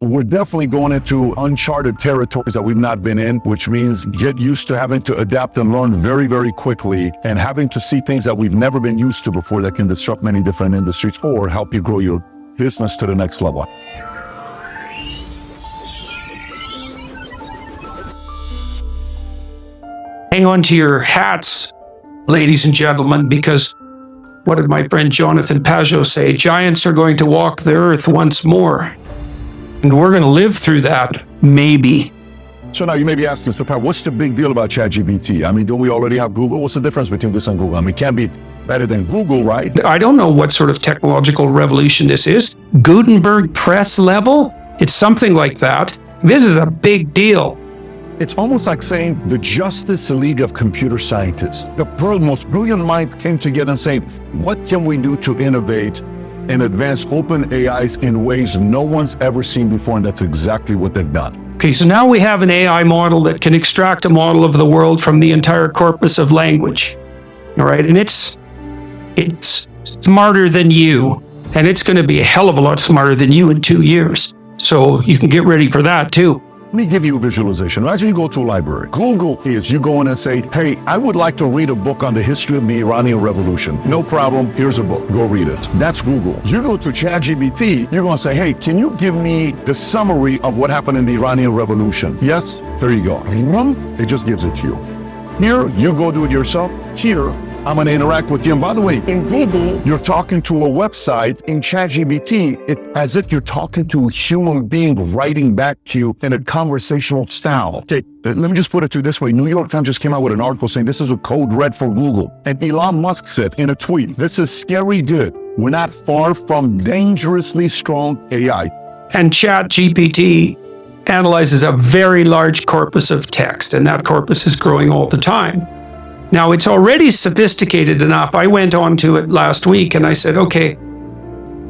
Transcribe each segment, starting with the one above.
we're definitely going into uncharted territories that we've not been in, which means get used to having to adapt and learn very, very quickly and having to see things that we've never been used to before that can disrupt many different industries or help you grow your business to the next level. Hang on to your hats, ladies and gentlemen, because what did my friend Jonathan Pajot say? Giants are going to walk the earth once more. And we're going to live through that, maybe. So now you may be asking, so Pat, what's the big deal about ChatGPT? I mean, don't we already have Google? What's the difference between this and Google? I mean, it can't be better than Google, right? I don't know what sort of technological revolution this is. Gutenberg press level? It's something like that. This is a big deal. It's almost like saying the Justice League of computer scientists. The most brilliant minds came together and said, what can we do to innovate and advance open AIs in ways no one's ever seen before? And that's exactly what they've done. Okay, so now we have an AI model that can extract a model of the world from the entire corpus of language. All right, and it's smarter than you, and it's going to be a hell of a lot smarter than you in 2 years. So you can get ready for that too. Let me give you a visualization. Imagine you go to a library. Google is you go in and say, hey, I would like to read a book on the history of the Iranian Revolution. No problem. Here's a book. Go read it. That's Google. You go to ChatGPT, you're going to say, hey, can you give me the summary of what happened in the Iranian Revolution? Yes. There you go. It just gives it to you. Here, you go do it yourself. Here, I'm going to interact with you. And by the way, in Google, you're talking to a website. In ChatGPT, it's as if you're talking to a human being writing back to you in a conversational style. Okay, let me just put it to you this way. New York Times just came out with an article saying this is a code red for Google. And Elon Musk said in a tweet, this is scary good. We're not far from dangerously strong AI. And ChatGPT analyzes a very large corpus of text, and that corpus is growing all the time. Now, it's already sophisticated enough. I went on to it last week and I said, okay,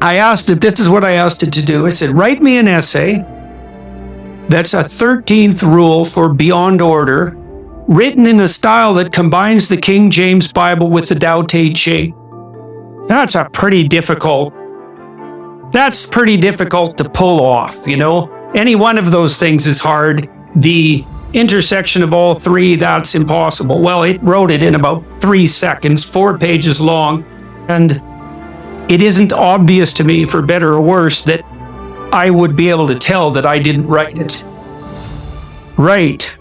I asked it, this is what I asked it to do. I said, write me an essay that's a 13th rule for beyond order, written in a style that combines the King James Bible with the Tao Te Ching. That's pretty difficult to pull off, you know? Any one of those things is hard. The intersection of all three, that's impossible. Well, it wrote it in about 3 seconds, 4 pages long, and it isn't obvious to me, for better or worse, that I would be able to tell that I didn't write it. Right,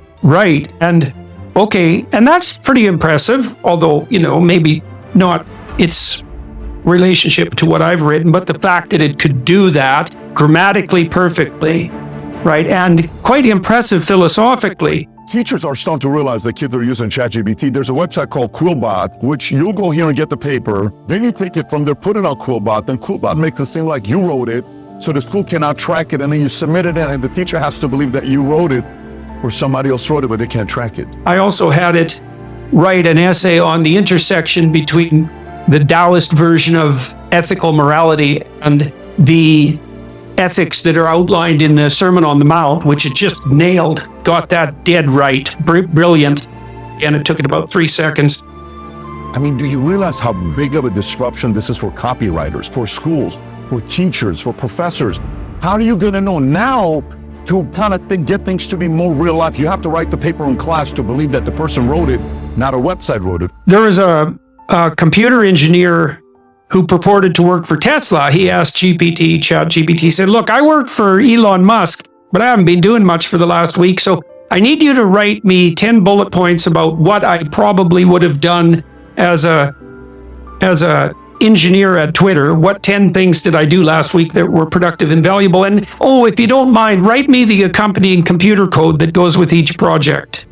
and okay, and that's pretty impressive, although, you know, maybe not its relationship to what I've written, but the fact that it could do that grammatically perfectly, right, and quite impressive philosophically. Teachers are starting to realize that kids are using ChatGPT. There's a website called Quillbot, which you'll go here and get the paper. Then you take it from there, put it on Quillbot. Then Quillbot makes it seem like you wrote it, so the school cannot track it. And then you submit it, and the teacher has to believe that you wrote it or somebody else wrote it, but they can't track it. I also had it write an essay on the intersection between the Taoist version of ethical morality and the ethics that are outlined in the Sermon on the Mount, which it just nailed, got that dead right, brilliant. And it took it about 3 seconds. I mean, do you realize how big of a disruption this is for copywriters, for schools, for teachers, for professors? How are you going to know now to kind of get things to be more real life? You have to write the paper in class to believe that the person wrote it, not a website wrote it. There was a computer engineer who purported to work for Tesla. He asked ChatGPT said, look, I work for Elon Musk, but I haven't been doing much for the last week, so I need you to write me 10 bullet points about what I probably would have done as a engineer at Twitter. What 10 things did I do last week that were productive and valuable? And if you don't mind, write me the accompanying computer code that goes with each project.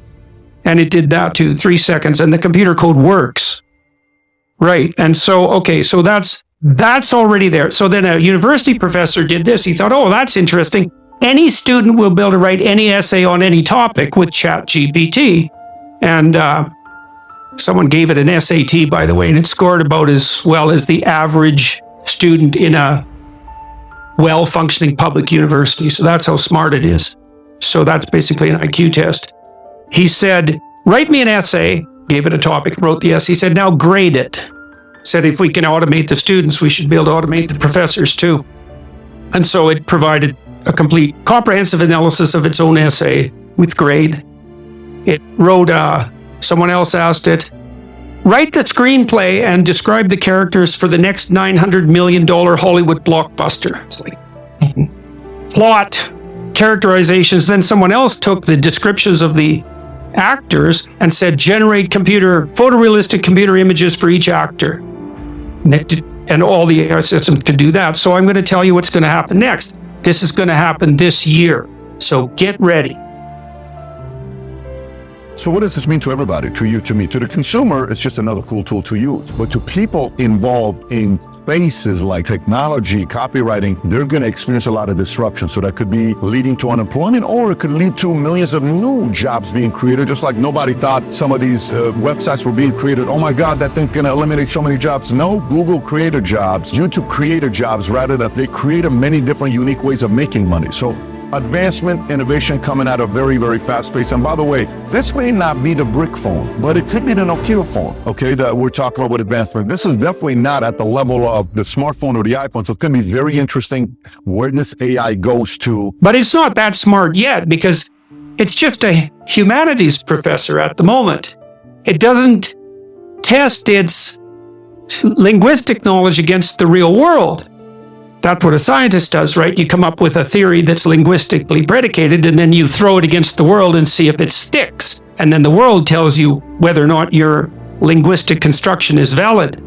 And it did that too, 3 seconds, and the computer code works. Right, and so that's already there. So then a university professor did this. He thought, that's interesting. Any student will be able to write any essay on any topic with ChatGPT. And someone gave it an SAT, by the way, and it scored about as well as the average student in a well-functioning public university. So that's how smart it is. So that's basically an IQ test. He said, write me an essay. Gave it a topic, wrote the essay, said, now grade it. Said, if we can automate the students, we should be able to automate the professors too. And so it provided a complete comprehensive analysis of its own essay with grade. It wrote, someone else asked it, write the screenplay and describe the characters for the next $900 million Hollywood blockbuster. It's like, plot, characterizations. Then someone else took the descriptions of the actors and said, generate photorealistic computer images for each actor. And all the AI systems could do that. So I'm going to tell you what's going to happen next. This is going to happen this year. So get ready. So what does this mean to everybody, to you, to me? To the consumer, it's just another cool tool to use. But to people involved in spaces like technology, copywriting, they're going to experience a lot of disruption. So that could be leading to unemployment, or it could lead to millions of new jobs being created, just like nobody thought some of these websites were being created. Oh my God, that thing's going to eliminate so many jobs. No, Google created jobs, YouTube created jobs, rather that they created many different unique ways of making money. So advancement, innovation coming at a very, very fast pace. And by the way, this may not be the brick phone, but it could be the Nokia phone, okay, that we're talking about with advancement. This is definitely not at the level of the smartphone or the iPhone. So it's going to be very interesting where this AI goes to. But it's not that smart yet because it's just a humanities professor at the moment. It doesn't test its linguistic knowledge against the real world. That's what a scientist does, right? You come up with a theory that's linguistically predicated, and then you throw it against the world and see if it sticks. And then the world tells you whether or not your linguistic construction is valid.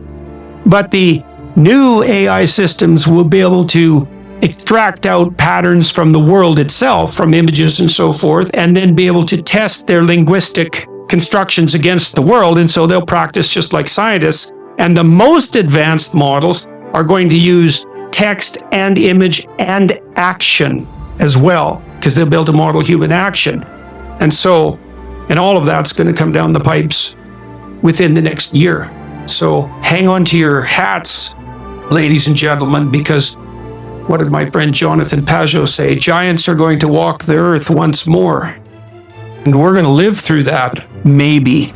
But the new AI systems will be able to extract out patterns from the world itself, from images and so forth, and then be able to test their linguistic constructions against the world. And so they'll practice just like scientists. And the most advanced models are going to use text and image and action as well, because they'll be able to model human action. And all of that's going to come down the pipes within the next year. So hang on to your hats, ladies and gentlemen, because what did my friend Jonathan Pajot say? Giants are going to walk the earth once more. And we're going to live through that, maybe.